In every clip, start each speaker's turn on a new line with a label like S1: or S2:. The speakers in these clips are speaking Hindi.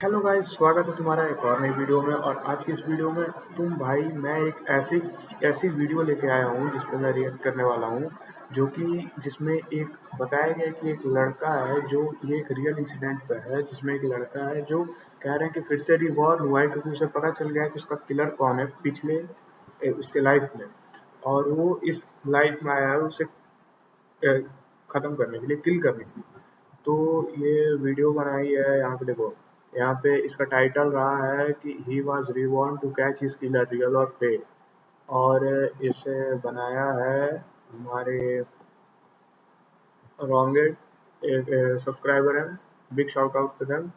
S1: हेलो गाइस, स्वागत है तुम्हारा एक और नई वीडियो में। और आज की इस वीडियो में मैं एक ऐसी ऐसी वीडियो लेके आया हूँ जिस पे मैं रिएक्ट करने वाला हूँ, जो कि जिसमें एक बताया गया है कि एक लड़का है, जो ये एक रियल इंसिडेंट पे है, जिसमें एक लड़का है जो कह रहे हैं कि फिर से रिवॉर्न हुआ है क्योंकि उसे पता चल गया है कि उसका किलर कौन है पिछले उसके लाइफ में। और वो इस लाइफ में आया है उसे खत्म करने के लिए, किल करने के लिए। तो ये वीडियो बनाई है, यहाँ पे देखो, यहाँ पे इसका टाइटल रहा है कि he was reborn to catch his killer, real और फेक। और इसे बनाया है हमारे रॉन्गेट, एक सब्सक्राइबर है। Big shout out to them.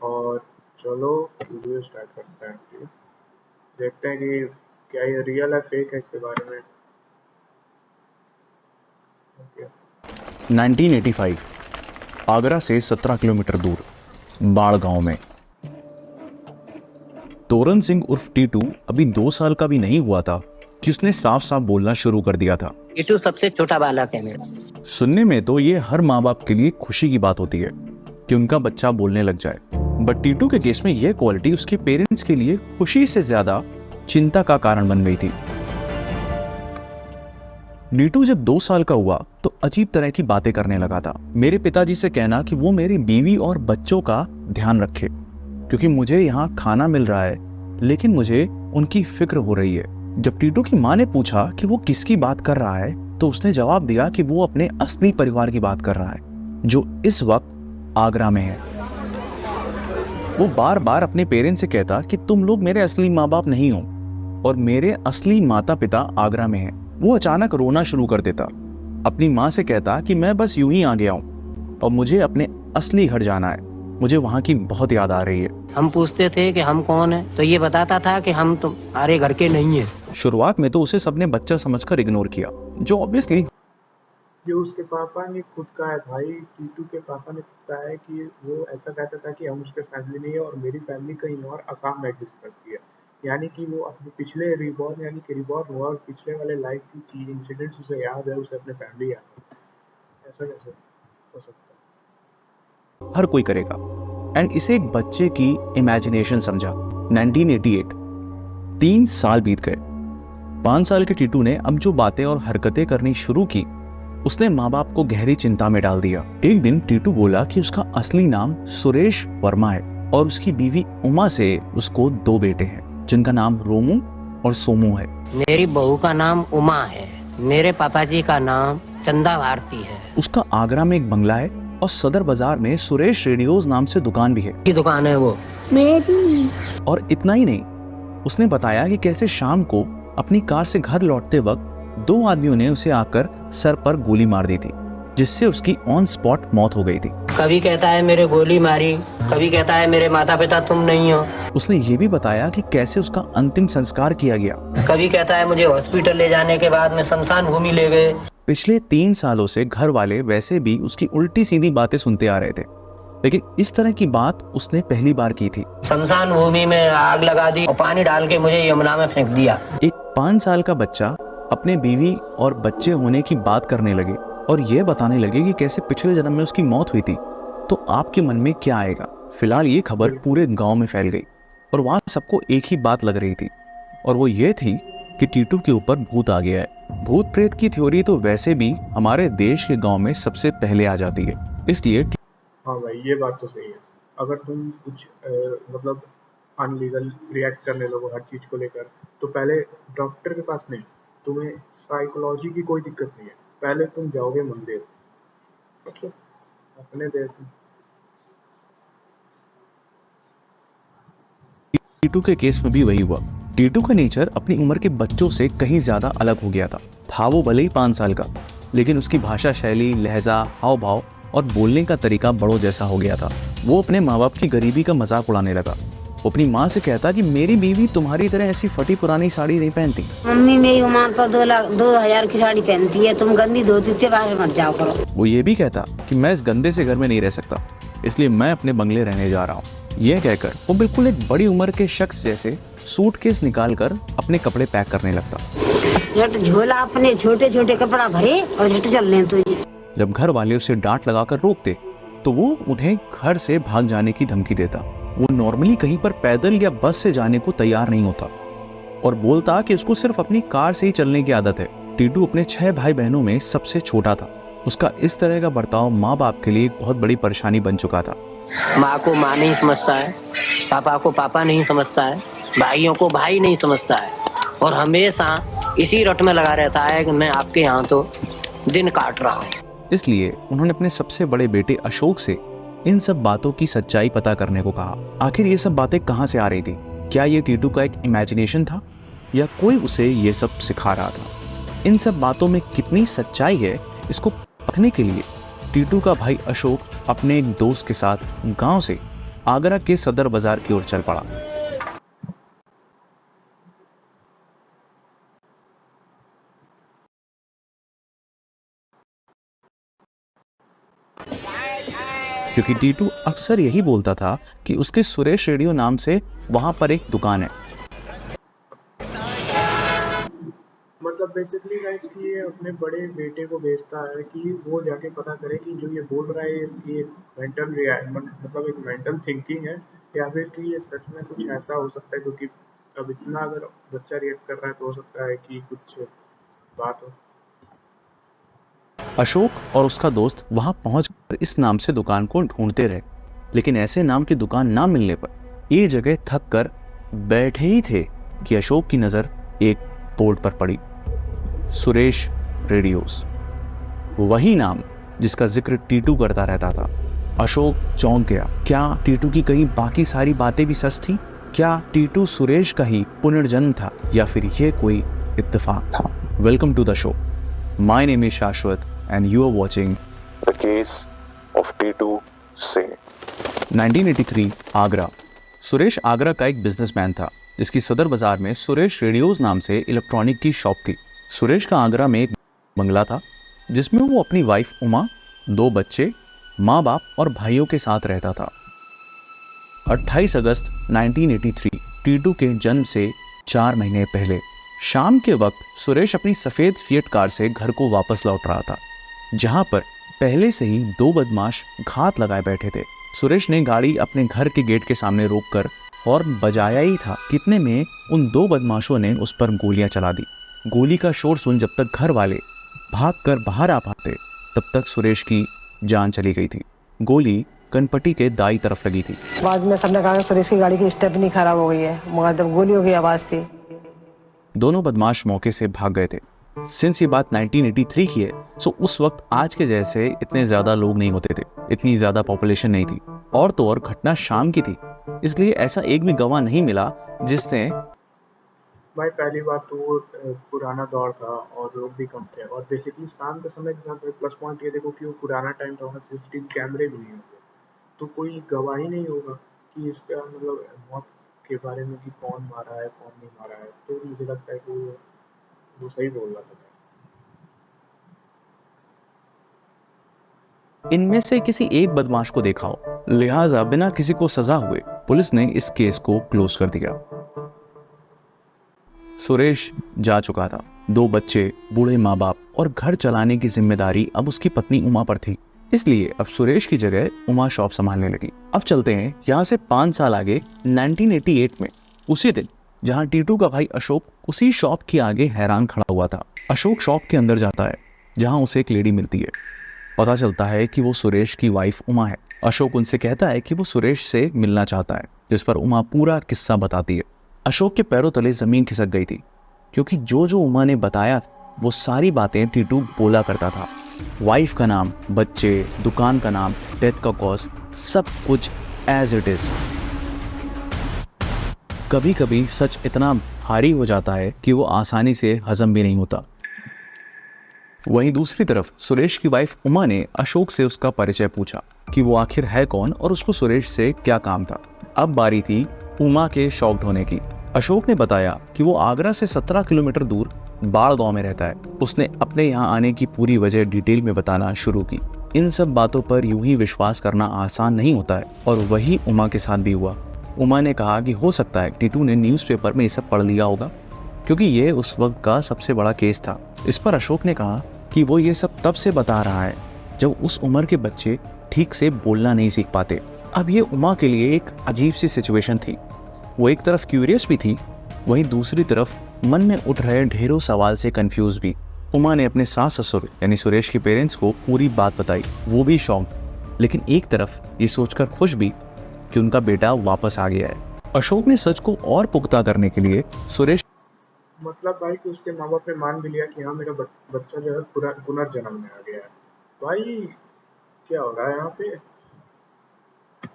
S1: और चलो वीडियो स्टार्ट करते हैं। देखते हैं कि क्या ये रियल है फेक है, इसके बारे में। ओके।
S2: 1985 आगरा से 17 किलोमीटर दूर बाड़ गांव में तोरन सिंह उर्फ टीटू अभी 2 साल का भी नहीं हुआ था कि उसने साफ साफ बोलना शुरू कर दिया था।
S3: टीटू सबसे छोटा बालक है मेरा।
S2: सुनने में तो ये हर माँ बाप के लिए खुशी की बात होती है कि उनका बच्चा बोलने लग जाए, बट टीटू के केस में यह क्वालिटी उसके पेरेंट्स के लिए खुशी से ज्यादा चिंता का कारण बन गई थी। नीटू जब 2 साल का हुआ तो अजीब तरह की बातें करने लगा था। मेरे पिताजी से कहना कि वो मेरी बीवी और बच्चों का ध्यान रखे, क्योंकि मुझे यहाँ खाना मिल रहा है लेकिन मुझे उनकी फिक्र हो रही है। जब टीटू की माँ ने पूछा कि वो किसकी बात कर रहा है तो उसने जवाब दिया कि वो अपने असली परिवार की बात कर रहा है, जो इस वक्त आगरा में है। वो बार बार अपने पेरेंट्स से कहता कि तुम लोग मेरे असली माँ बाप नहीं हो और मेरे असली माता पिता आगरा में हैं। वो अचानक रोना शुरू कर देता। अपनी माँ से कहता कि मैं बस यूं ही आ गया हूँ और मुझे अपने असली घर जाना है, मुझे वहाँ की बहुत याद आ रही है।
S3: हम पूछते थे कि हम कौन है तो ये बताता था कि हम तुम्हारे घर के नहीं है।
S2: शुरुआत में तो उसे सबने बच्चा समझकर इग्नोर किया, जो ऑब्वियसली
S1: ये उसके पापा ने खुद कहा है भाई, टीटू के पापा ने खुद कहा है कि वो ऐसा कहता था कि हम उसके फैमिली नहीं है और मेरी फैमिली कहीं और असम में एग्जिस्ट करती है। यानी कि वो अपने पिछले रिबॉर्न, यानी कि रिबॉर्न हुआ और पिछले वाले लाइफ की चीज इंसिडेंट्स उसे याद है, उसे अपने फैमिली याद है। ऐसा कैसे हो सकता
S2: हर कोई करेगा। एंड इसे एक बच्चे की इमेजिनेशन समझा। 1988 3 साल बीत गए। 5 साल के टीटू ने अब जो बातें और हरकतें करनी शुरू की, उसने माँ बाप को गहरी चिंता में डाल दिया। एक दिन टीटू बोला कि उसका असली नाम सुरेश वर्मा है और उसकी बीवी उमा से उसको 2 बेटे हैं, जिनका नाम रोमू और सोमू है।
S3: मेरी बहू का नाम उमा है, मेरे पापा जी का नाम चंदा भारती है।
S2: उसका आगरा में एक बंगला है और सदर बाजार में सुरेश रेडियोज नाम से दुकान भी है।
S3: की दुकान है वो
S4: मेरी।
S2: और इतना ही नहीं, उसने बताया कि कैसे शाम को अपनी कार से घर लौटते वक्त 2 आदमियों ने उसे आकर सर पर गोली मार दी थी, जिससे उसकी ऑन स्पॉट मौत हो गई थी।
S3: कभी कहता है मेरे गोली मारी, कभी कहता है मेरे माता पिता तुम नहीं हो।
S2: उसने ये भी बताया कि कैसे उसका अंतिम संस्कार किया गया।
S3: कभी कहता है मुझे हॉस्पिटल ले जाने के बाद में शमशान भूमि ले गए।
S2: पिछले 3 सालों से घर वाले वैसे भी उसकी उल्टी सीधी बातें सुनते आ रहे थे, लेकिन इस तरह की बात उसने पहली बार की थी।
S3: शमशान भूमि में आग लगा दी और पानी डाल के मुझे यमुना में फेंक दिया।
S2: एक 5 साल का बच्चा अपने बीवी और बच्चे होने की बात करने लगे और ये बताने लगे कि कैसे पिछले जन्म में उसकी मौत हुई थी, तो आपके मन में क्या आएगा? फिलहाल ये खबर पूरे गांव में फैल गई और वहां सबको एक ही बात लग रही थी, और वो ये थी कि टीटू के ऊपर भूत आ गया है। भूत प्रेत की थ्योरी तो वैसे भी हमारे देश के गांव में सबसे पहले आ जाती है, इसलिए
S1: हाँ भाई, ये बात तो सही है। अगर तुम कुछ मतलब अनलीगल रिएक्ट करने लगो हर चीज को लेकर, तो पहले डॉक्टर के पास नहीं, तुम्हें साइकोलॉजी की कोई दिक्कत नहीं है, पहले तुम जाओगे मंदिर। मतलब अपने देश में
S2: टीटू के केस में भी वही हुआ। टीटू का नेचर अपनी उम्र के बच्चों से कहीं ज्यादा अलग हो गया था वो भले ही 5 साल का, लेकिन उसकी भाषा शैली, लहजा, हाव भाव और बोलने का तरीका बड़ों जैसा हो गया था। वो अपने माँ बाप की गरीबी का मजाक उड़ाने लगा। वो अपनी माँ से कहता कि मेरी बीवी तुम्हारी तरह ऐसी फटी पुरानी साड़ी नहीं पहनती।
S4: मम्मी मेरी माँ तो 2,000 की साड़ी पहनती है, तुम गंदी धोती से बाहर मत जाओ करो।
S2: वो ये भी कहता कि मैं इस गंदे से घर में नहीं रह सकता, इसलिए मैं अपने बंगले रहने जा रहा हूँ। यह कहकर वो बिल्कुल एक बड़ी उम्र के शख्स जैसे सूटकेस निकालकर अपने कपड़े पैक करने लगता।
S4: झट झोला अपने छोटे छोटे कपड़ा भरे और झट चल लें तो। जब
S2: घर वाले उसे डांट लगाकर रोकते तो वो उन्हें घर से भाग जाने की धमकी देता। वो नॉर्मली कहीं पर पैदल या बस से जाने को तैयार नहीं होता और बोलता कि उसको सिर्फ अपनी कार से ही चलने की आदत है। टीटू अपने 6 भाई बहनों में सबसे छोटा था। उसका इस तरह का बर्ताव माँ बाप के लिए एक बहुत बड़ी परेशानी बन चुका था।
S3: माँ को माँ नहीं समझता है, पापा को पापा नहीं समझता है, भाइयों को भाई नहीं समझता है और हमेशा इसी रट में लगा रहता है कि मैं आपके यहाँ तो दिन काट रहा हूँ।
S2: इसलिए उन्होंने अपने सबसे बड़े बेटे अशोक से इन सब बातों की सच्चाई पता करने को कहा। आखिर ये सब बातें कहाँ से आ रही थी? क्या ये टीटू का एक इमेजिनेशन था या कोई उसे ये सब सिखा रहा था? इन सब बातों में कितनी सच्चाई है, इसको परखने के लिए टीटू का भाई अशोक अपने एक दोस्त के साथ गांव से आगरा के सदर बाजार की ओर चल पड़ा। क्योंकि टीटू अक्सर यही बोलता था कि उसके सुरेश रेडियो नाम से वहां पर एक दुकान है।
S1: मतलब बेसिकली गाइस कि ये अपने बड़े बेटे को भेजता है कि वो जाके पता करे कि जो ये बोल रहा है इसकी एक मतलब एक मेंटल थिंकिंग है या फिर कि ये सच में कुछ ऐसा हो सकता है, क्योंकि अब इतना अगर बच्चा रिएक्ट कर रहा है तो हो सकता है कि कुछ बात हो।
S2: अशोक और उसका दोस्त वहां पहुंचकर इस नाम से दुकान को ढूंढते रहे, लेकिन ऐसे नाम की दुकान ना मिलने पर ये जगह थक कर बैठे ही थे कि अशोक की नजर एक बोर्ड पर पड़ी, सुरेश रेडियोस। वही नाम जिसका जिक्र टीटू करता रहता था। अशोक चौंक गया। क्या टीटू की कहीं बाकी सारी बातें भी सच थी? क्या टीटू सुरेश का ही पुनर्जन्म था या फिर ये कोई इत्तेफाक था? Welcome to the show. My name is Shashwat and you are watching
S5: The Case of Titu Singh।
S2: 1983 Agra. Suresh Agra का एक बिजनेसमैन था जिसकी सदर बाजार में सुरेश रेडियोज नाम से इलेक्ट्रॉनिक की शॉप थी। सुरेश का आगरा में एक बंगला था जिसमें वो अपनी वाइफ उमा, 2 बच्चे, माँ बाप और भाइयों के साथ रहता था। 28 अगस्त 1983 टीटू के जन्म से 4 महीने पहले शाम के वक्त सुरेश अपनी सफेद फिएट कार से घर को वापस लौट रहा था, जहां पर पहले से ही 2 बदमाश घात लगाए बैठे थे। सुरेश ने गाड़ी अपने घर के गेट के सामने रोककर हॉर्न बजाया ही था, कितने में उन 2 बदमाशों ने उस पर गोलियां चला दी। गोली का शोर सुन जब तक घर वाले भागकर बाहर आ पाते तब तक सुरेश की जान चली गई थी। गोली कनपट्टी के दाई तरफ लगी थी।
S6: बाद में सबने कहा सुरेश की गाड़ी की स्टेपनी खराब हो गई है, मगर जब गोलियों की आवाज थी
S2: दोनों बदमाश मौके से भाग गए थे। सिंस ये बात 1983 की है, सो उस वक्त आज के जैसे इतने ज्यादा लोग नहीं होते थे, इतनी ज्यादा पॉपुलेशन नहीं थी, और तो और घटना शाम की थी, इसलिए ऐसा एक भी गवाह नहीं मिला जिसने
S1: भाई पहली बात तो वो पुराना दौर था और लोग भी कम थे, और बेसिकली शाम के समय के साथ प्लस पॉइंट ये देखो कि वो पुराना टाइम था, वहाँ सीसीटीवी कैमरे भी नहीं होंगे, तो कोई गवाही नहीं होगा कि इसका मतलब मौत के बारे में कि कौन मारा है कौन नहीं मारा है। तो मुझे लगता है कि वो सही बोल रहा था।
S2: इनमें से किसी एक बदमाश को देखा हो, लिहाजा बिना किसी को सजा हुए पुलिस ने इस केस को क्लोज कर दिया। सुरेश जा चुका था। 2 बच्चे, बूढ़े माँ बाप और घर चलाने की जिम्मेदारी अब उसकी पत्नी उमा पर थी, इसलिए अब सुरेश की जगह उमा शॉप संभालने लगी। अब चलते हैं यहाँ से 5 साल आगे 1988 में, उसी दिन जहाँ टीटू का भाई अशोक उसी शॉप के आगे हैरान खड़ा हुआ था। अशोक शॉप के अंदर जाता है जहाँ उसे एक लेडी मिलती है। पता चलता है कि वो सुरेश की वाइफ उमा है। अशोक उनसे कहता है कि वो सुरेश से मिलना चाहता है, जिस पर उमा पूरा किस्सा बताती है। अशोक के पैरों तले जमीन खिसक गई थी, क्योंकि जो जो उमा ने बताया वो सारी बातें टीटू बोला करता था। वाइफ का नाम, बच्चे, दुकान का नाम, डेथ का कॉज, सब कुछ एज इट इज। कभी कभी सच इतना भारी हो जाता है कि वो आसानी से हजम भी नहीं होता। वहीं दूसरी तरफ सुरेश की वाइफ उमा ने अशोक से उसका परिचय पूछा कि वो आखिर है कौन और उसको सुरेश से क्या काम था। अब बारी थी उमा के शौक ढोने की। अशोक ने बताया कि वो आगरा से 17 किलोमीटर दूर बाड़ गांव में रहता है। उसने अपने यहाँ आने की पूरी वजह डिटेल में बताना शुरू की। इन सब बातों पर यूं ही विश्वास करना आसान नहीं होता है, और वही उमा के साथ भी हुआ। उमा ने कहा कि हो सकता है टीटू ने न्यूज़पेपर में ये सब पढ़ लिया होगा, क्योंकि ये उस वक्त का सबसे बड़ा केस था। इस पर अशोक ने कहा कि वो ये सब तब से बता रहा है जब उस उम्र के बच्चे ठीक से बोलना नहीं सीख पाते। अब ये उमा के लिए एक अजीब सी सिचुएशन थी। वो एक तरफ क्यूरियस भी थी, वहीं दूसरी तरफ मन में उठ रहे ढेरों सवाल से कंफ्यूज भी। उमा ने अपने सास ससुर यानी सुरेश के पेरेंट्स को पूरी बात बताई। वो भी शॉक्ड, लेकिन एक तरफ ये सोचकर खुश भी कि उनका बेटा वापस आ गया है। अशोक ने सच को और पुख्ता करने के लिए सुरेश
S1: मतलब भाई कि उसके माँ बाप ने मान भी लिया कि हाँ मेरा बच्चा जो है पुनर्जन्म में आ गया है। भाई क्या हो रहा है यहाँ पे?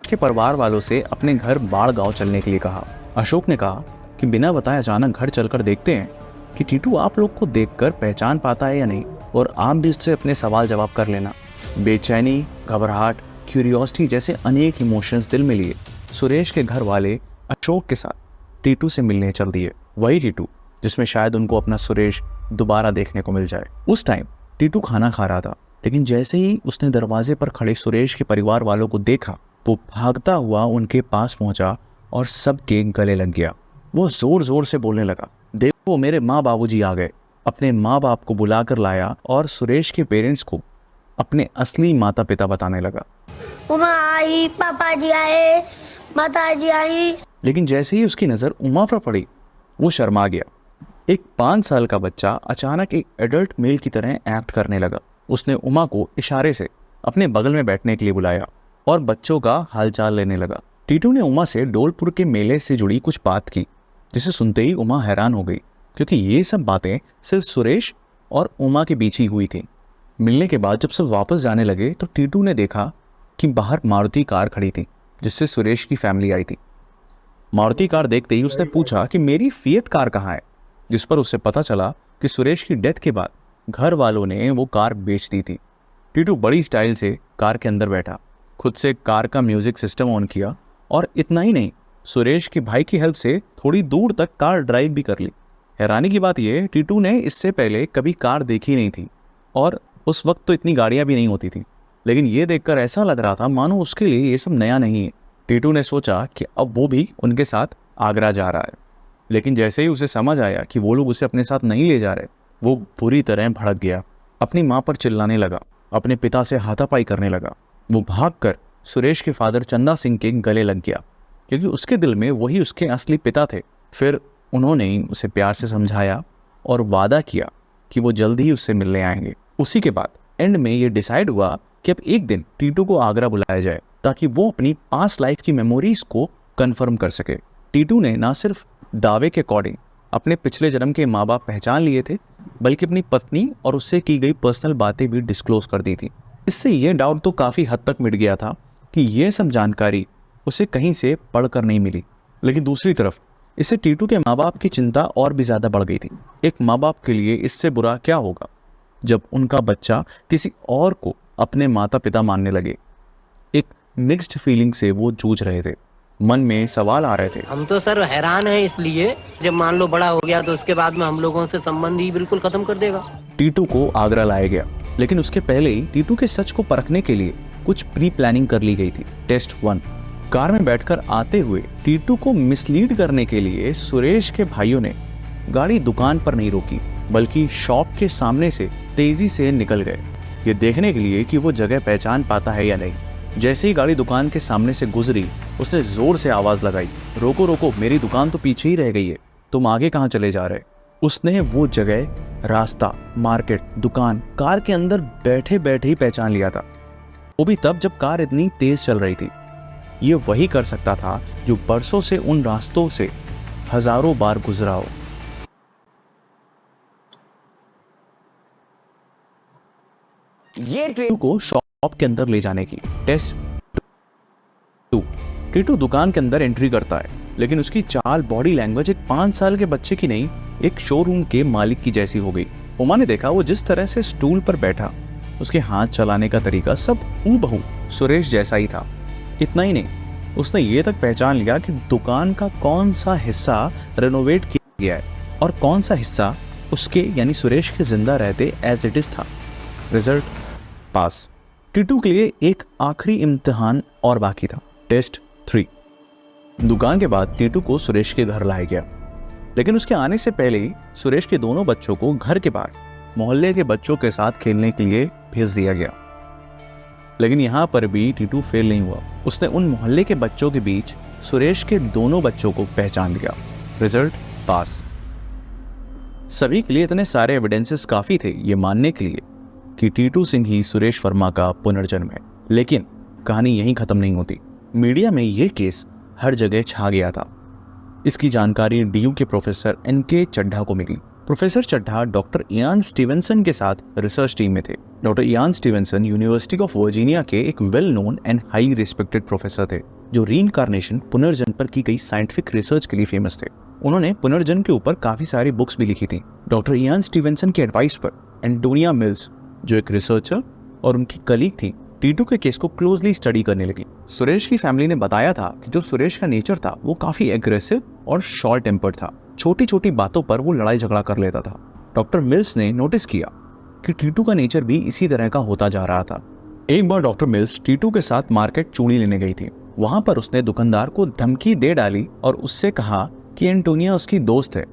S2: के परिवार वालों से अपने घर बाढ़ गांव चलने के लिए कहा। अशोक ने कहा कि बिना बताए अचानक घर चलकर देखते हैं कि टीटू आप लोग को देखकर पहचान पाता है या नहीं, और आप भी उससे अपने सवाल जवाब कर लेना। बेचैनी, घबराहट, क्यूरियोसिटी जैसे अनेक इमोशंस दिल में लिए सुरेश के घर वाले अशोक के साथ टीटू से मिलने चल दिए। वही टीटू जिसमें शायद उनको अपना सुरेश दोबारा देखने को मिल जाए। उस टाइम टीटू खाना खा रहा था, लेकिन जैसे ही उसने दरवाजे पर खड़े सुरेश के परिवार वालों को देखा, वो भागता हुआ उनके पास पहुंचा और सबके गले लग गया। वो जोर जोर से बोलने लगा, देखो मेरे माँ बाबूजी आ गए। अपने माँ बाप को बुलाकर लाया और सुरेश के पेरेंट्स को अपने असली माता पिता बताने लगा।
S7: उमा आई, पापा जी आए, माता जी आई।
S2: लेकिन जैसे ही उसकी नजर उमा पर पड़ी, वो शर्मा गया। एक 5 साल का बच्चा अचानक एक एडल्ट मेल की तरह एक्ट करने लगा। उसने उमा को इशारे से अपने बगल में बैठने के लिए बुलाया और बच्चों का हालचाल लेने लगा। टीटू ने उमा से डोलपुर के मेले से जुड़ी कुछ बात की, जिसे सुनते ही उमा हैरान हो गई, क्योंकि ये सब बातें सिर्फ सुरेश और उमा के बीच ही हुई थी। मिलने के बाद जब सब वापस जाने लगे तो टीटू ने देखा कि बाहर मारुति कार खड़ी थी, जिससे सुरेश की फैमिली आई थी। मारुति कार देखते ही उसने पूछा कि मेरी फिएट कार कहाँ है, जिस पर उसे पता चला कि सुरेश की डेथ के बाद घर वालों ने वो कार बेच दी थी। टीटू बड़ी स्टाइल से कार के अंदर बैठा, खुद से कार का म्यूजिक सिस्टम ऑन किया, और इतना ही नहीं, सुरेश के भाई की हेल्प से थोड़ी दूर तक कार ड्राइव भी कर ली। हैरानी की बात यह, टीटू ने इससे पहले कभी कार देखी नहीं थी और उस वक्त तो इतनी गाड़ियां भी नहीं होती थी, लेकिन ये देखकर ऐसा लग रहा था मानो उसके लिए ये सब नया नहीं है। टीटू ने सोचा कि अब वो भी उनके साथ आगरा जा रहा है, लेकिन जैसे ही उसे समझ आया कि वो लोग उसे अपने साथ नहीं ले जा रहे, वो बुरी तरह भड़क गया। अपनी माँ पर चिल्लाने लगा, अपने पिता से हाथापाई करने लगा। वो भागकर सुरेश के फादर चंदा सिंह के गले लग गया, क्योंकि उसके दिल में वही उसके असली पिता थे। फिर उन्होंने उसे प्यार से समझाया और वादा किया कि वो जल्द ही उससे मिलने आएंगे। उसी के बाद एंड में ये डिसाइड हुआ कि अब एक दिन टीटू को आगरा बुलाया जाए, ताकि वो अपनी पास्ट लाइफ की मेमोरीज को कंफर्म कर सके। टीटू ने ना सिर्फ दावे के अकॉर्डिंग अपने पिछले जन्म के माँ बाप पहचान लिए थे, बल्कि अपनी पत्नी और उससे की गई पर्सनल बातें भी डिस्क्लोज कर दी थी। इससे यह डाउट तो काफ़ी हद तक मिट गया था कि यह सब जानकारी उसे कहीं से पढ़कर नहीं मिली। लेकिन दूसरी तरफ इससे टीटू के माँ बाप की चिंता और भी ज़्यादा बढ़ गई थी। एक माँ बाप के लिए इससे बुरा क्या होगा जब उनका बच्चा किसी और को अपने माता पिता मानने लगे। एक मिक्स्ड फीलिंग से वो जूझ रहे थे, मन में सवाल आ रहे थे।
S3: हम तो सर हैरान हैं, इसलिए जब मान लो बड़ा हो गया तो उसके बाद में हम लोगों से संबंध ही बिल्कुल खत्म कर देगा।
S2: टीटू को आगरा लाया गया, लेकिन उसके पहले ही टीटू के सच को परखने के लिए कुछ प्री प्लानिंग कर ली गई थी। टेस्ट 1। कार में बैठकर आते हुए टीटू को मिसलीड करने के लिए सुरेश के भाइयों ने गाड़ी दुकान पर नहीं रोकी, बल्कि शॉप के सामने से तेजी से निकल गए, ये देखने के लिए कि वो जगह पहचान पाता है या नहीं। जैसे ही गाड़ी दुकान के सामने से गुजरी, उसने जोर से आवाज लगाई, रोको रोको, मेरी दुकान तो पीछे ही रह गई है, तुम आगे कहाँ चले जा रहे। उसने वो जगह, रास्ता, मार्केट, दुकान कार के अंदर बैठे बैठे ही पहचान लिया था, वो भी तब जब कार इतनी तेज चल रही थी। ये वही कर सकता था जो बरसों से उन रास्तों से हजारों बार गुजरा हो। ये टीटू को शॉप के अंदर ले जाने की। टेस्ट 2। टीटू दुकान के अंदर एंट्री करता है, लेकिन उसकी चाल, बॉडी लैंग्वेज एक 5 साल के बच्चे की नहीं, एक शोरूम के मालिक की जैसी हो गई। उमा ने देखा वो जिस तरह से स्टूल पर बैठा, उसके हाथ चलाने का तरीका सब हूबहू सुरेश जैसा ही था। इतना ही नहीं, उसने ये तक पहचान लिया कि दुकान का कौन सा हिस्सा रेनोवेट किया गया है और कौन सा हिस्सा उसके यानी सुरेश के जिंदा रहते एज इट इज था। रिजल्ट पास। टीटू के लिए एक आखिरी इम्तिहान और बाकी था। टेस्ट 3। दुकान के बाद टीटू को सुरेश के घर लाया गया, लेकिन उसके आने से पहले ही सुरेश के दोनों बच्चों को घर के बाहर मोहल्ले के बच्चों के साथ खेलने के लिए भेज दिया गया। लेकिन यहाँ पर भी टीटू फेल नहीं हुआ। उसने उन मोहल्ले के बच्चों के बीच सुरेश के दोनों बच्चों को पहचान लिया। रिजल्ट पास। सभी के लिए इतने सारे एविडेंसेस काफी थे ये मानने के लिए कि टीटू सिंह ही सुरेश वर्मा का पुनर्जन्म है। लेकिन कहानी यहीं खत्म नहीं होती। मीडिया में ये केस हर जगह छा गया था। इसकी जानकारी डीयू के प्रोफेसर एनके चड्ढा को मिली। Professor Chadha doctor Ian Stevenson के साथ रिसर्च टीम में थे। Doctor Ian Stevenson university of Virginia के एक well known and high respected professor थे जो रीइंकार्नेशन पुनर्जन्म पर की गई साइंटिफिक रिसर्च के लिए फेमस थे। उन्होंने पुनर्जन्म के ऊपर काफी सारी बुक्स भी लिखी थी। डॉक्टर इयान स्टीवेंसन की एडवाइस पर एंटोनिया मिल्स जो एक रिसर्चर और उनकी कलीग थी टीटू के केस को क्लोजली स्टडी करने लगी। सुरेश की फैमिली ने बताया था कि जो सुरेश का नेचर था वो काफी एग्रेसिव और शॉर्ट टेम्पर्ड था। छोटी छोटी बातों पर वो लड़ाई झगड़ा कर लेता था। डॉक्टर मिल्स ने नोटिस किया कि टीटू का नेचर भी इसी तरह का होता जा रहा था। एक बार डॉक्टर मिल्स टीटू के साथ मार्केट चूड़ी लेने गई थी। वहां पर उसने दुकानदार को धमकी दे डाली और उससे कहा कि एंटोनिया उसकी दोस्त है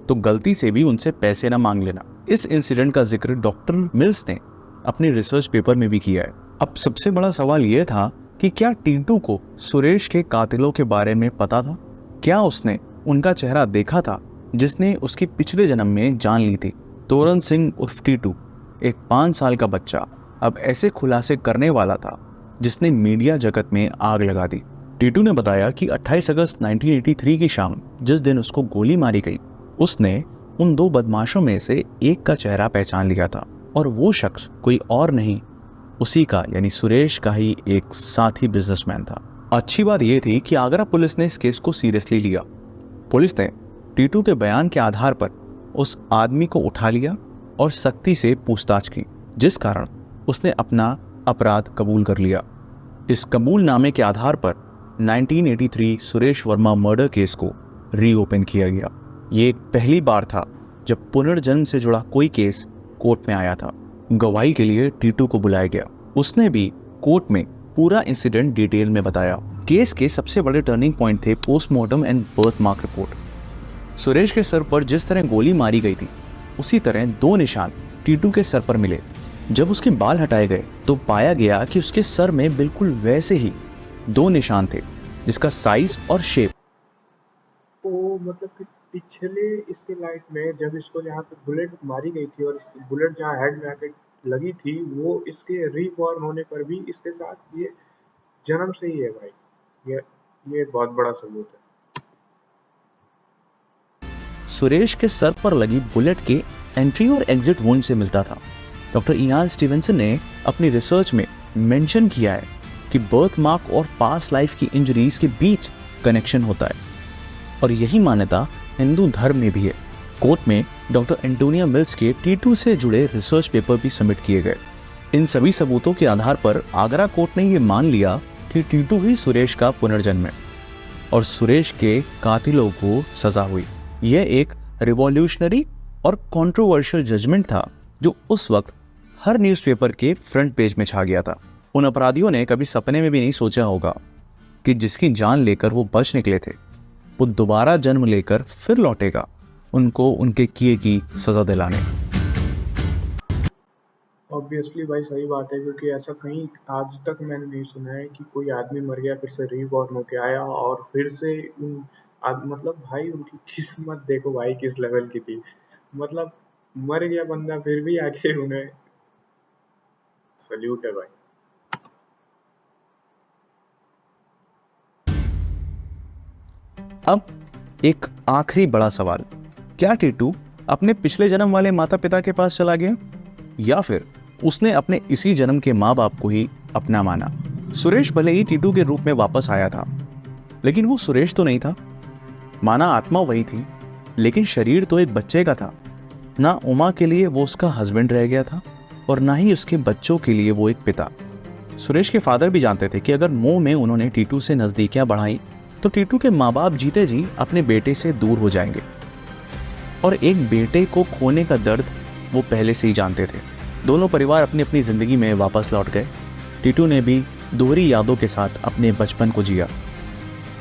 S2: तो गलती से भी उनसे पैसे ना मांग लेना। इस इंसिडेंट का जिक्र डॉक्टर मिल्स ने अपने रिसर्च पेपर में भी किया है। अब सबसे बड़ा सवाल यह था कि क्या टीटू को सुरेश के कातिलों के बारे में पता था? क्या उसने उनका चेहरा देखा था जिसने उसकी पिछले जन्म में जान ली थी? तोरन सिंह उर्फ टीटू एक 5 साल का बच्चा अब ऐसे खुलासे करने वाला था जिसने मीडिया जगत में आग लगा दी। टीटू ने बताया कि 28 अगस्त 1983 की शाम जिस दिन उसको गोली मारी गई उसने उन 2 बदमाशों में से एक का चेहरा पहचान लिया था और वो शख्स कोई और नहीं उसी का यानी सुरेश का ही एक साथी बिजनेसमैन था। अच्छी बात यह थी कि आगरा पुलिस ने इस केस को सीरियसली लिया। पुलिस ने टीटू के बयान के आधार पर उस आदमी को उठा लिया और सख्ती से पूछताछ की जिस कारण उसने अपना अपराध कबूल कर लिया। इस कबूलनामे के आधार पर 1983 सुरेश वर्मा मर्डर केस को रीओपन किया गया। ये पहली बार था जब पुनर्जन्म से जुड़ा कोई केस कोर्ट में आया था। गवाही के लिए टीटू को बुलाया गया। उसने भी कोर्ट में पूरा इंसिडेंट डिटेल में बताया। केस के सबसे बड़े टर्निंग पॉइंट थे postmortem and birth mark report. Suresh के सर पर जिस तरह गोली मारी गई थी उसी तरह 2 निशान टीटू के सर पर मिले। जब उसके बाल हटाए गए तो पाया गया कि उसके सर में बिल्कुल वैसे ही 2 निशान थे जिसका साइज और शेप।
S1: तो मतलब कि पिछले इसके लाइफ में जब इसको जहाँ पे बुलेट मारी गई थी और बुलेट जहाँ हेड में आके लगी थी वो इसके रीबॉर्न होने पर भी इसके साथ ये जन्म से ही है भाई। ये बहुत बड़ा सबूत है।
S2: सुरेश के सर पर लगी बुलेट के एंट्री और एग्जिट वुंड से मिलता था। डॉक्टर इयान स्टीवेंसन ने अपनी रिसर्च में मेंशन किया है कि बर्थ मार्क और पास्ट लाइफ की इंजरीज के बीच कनेक्शन होता है और यही मान्यता हिंदू धर्म में भी है। कोर्ट में डॉक्टर एंटोनिया मिल्स के टीटू से जुड़े रिसर्च पेपर भी सबमिट किए गए। इन सभी सबूतों के आधार पर आगरा कोर्ट ने यह मान लिया कि टीटू ही सुरेश का पुनर्जन्म है और सुरेश के कातिलों को सजा हुई। यह एक रिवॉल्यूशनरी और कंट्रोवर्शियल जजमेंट था जो उस वक्त हर न्यूज़पेपर के फ्रंट पेज में छा गया था। उन अपराधियों ने कभी सपने में भी नहीं सोचा होगा कि जिसकी जान लेकर वो बच निकले थे वो दोबारा जन्म लेकर फिर लौटेगा उनको उनके किए की सजा दिलाने।
S1: ऑब्वियसली भाई सही बात है, क्योंकि ऐसा कहीं आज तक मैंने नहीं सुना है कि कोई आदमी मर गया फिर से रीबॉर्न होके आया और फिर से मतलब भाई उनकी किस्मत देखो भाई किस लेवल की थी। मतलब मर गया बंदा फिर भी आके उन्हें सल्यूट है भाई।
S2: अब एक आखिरी बड़ा सवाल, क्या टीटू अपने पिछले जन्म वाले माता पिता के पास चला गया या फिर उसने अपने इसी जन्म के माँ बाप को ही अपना माना? सुरेश भले ही टीटू के रूप में वापस आया था लेकिन वो सुरेश तो नहीं था। माना आत्मा वही थी लेकिन शरीर तो एक बच्चे का था। ना उमा के लिए वो उसका हस्बैंड रह गया था और ना ही उसके बच्चों के लिए वो एक पिता। सुरेश के फादर भी जानते थे कि अगर मोह में उन्होंने टीटू से नजदीकियां बढ़ाई तो टीटू के माँ बाप जीते जी अपने बेटे से दूर हो जाएंगे और एक बेटे को खोने का दर्द वो पहले से ही जानते थे। दोनों परिवार अपनी अपनी जिंदगी में वापस लौट गए। टीटू ने भी दोहरी यादों के साथ अपने बचपन को जिया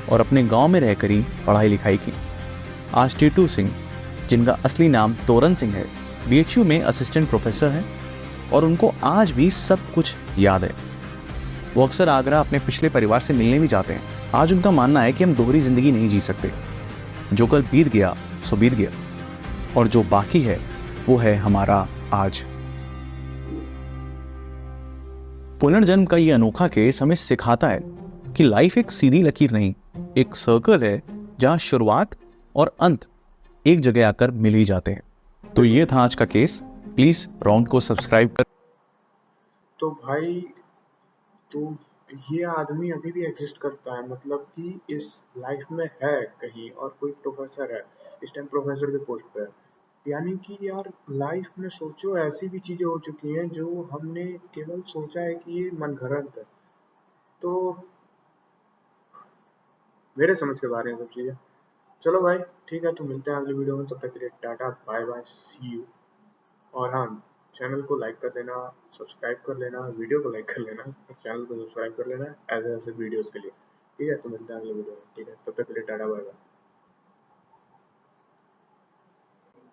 S2: और अपने गांव में रहकर ही पढ़ाई लिखाई की। आज टीटू सिंह, जिनका असली नाम तोरन सिंह है, BHU में असिस्टेंट प्रोफेसर हैं और उनको आज भी सब कुछ याद है। वो अक्सर आगरा अपने पिछले परिवार से मिलने भी जाते हैं। आज उनका मानना है कि हम दोहरी जिंदगी नहीं जी सकते। जो कल बीत गया सो बीत गया, और जो बाकी है वो है हमारा आज। पुनर्जन्म का ये अनोखा केस हमें सिखाता है कि लाइफ एक सीधी लकीर नहीं, एक सर्कल है जहां शुरुआत और अंत एक जगह आकर मिल ही जाते हैं। तो ये था आज का केस। प्लीज राउंड को सब्सक्राइब कर।
S1: तो भाई तो ये आदमी अभी भी एग्जिस्ट करता है, मतलब कि इस लाइफ में है कहीं, और कोई प्रोफेसर है, इस टाइम प्रोफेसर के पोस्ट पे है। यानी कि यार लाइफ में सोचो ऐसी भी चीजें हो चुकी हैं जो हमने केवल सोचा है कि ये मनगढ़ंत है। तो मेरे समझ के बारे में सब चीजें। चलो भाई ठीक है, तो मिलते हैं अगली वीडियो में। तब तक के लिए tata bye bye, see you. और हाँ, चैनल को लाइक कर देना, सब्सक्राइब कर लेना, वीडियो को लाइक कर लेना, चैनल को सब्सक्राइब कर लेना ऐसे ऐसे वीडियोस के लिए। ठीक है, तो मिलते हैं अगले वीडियो में। ठीक है, तब तक के लिए टाटा बाय बाय।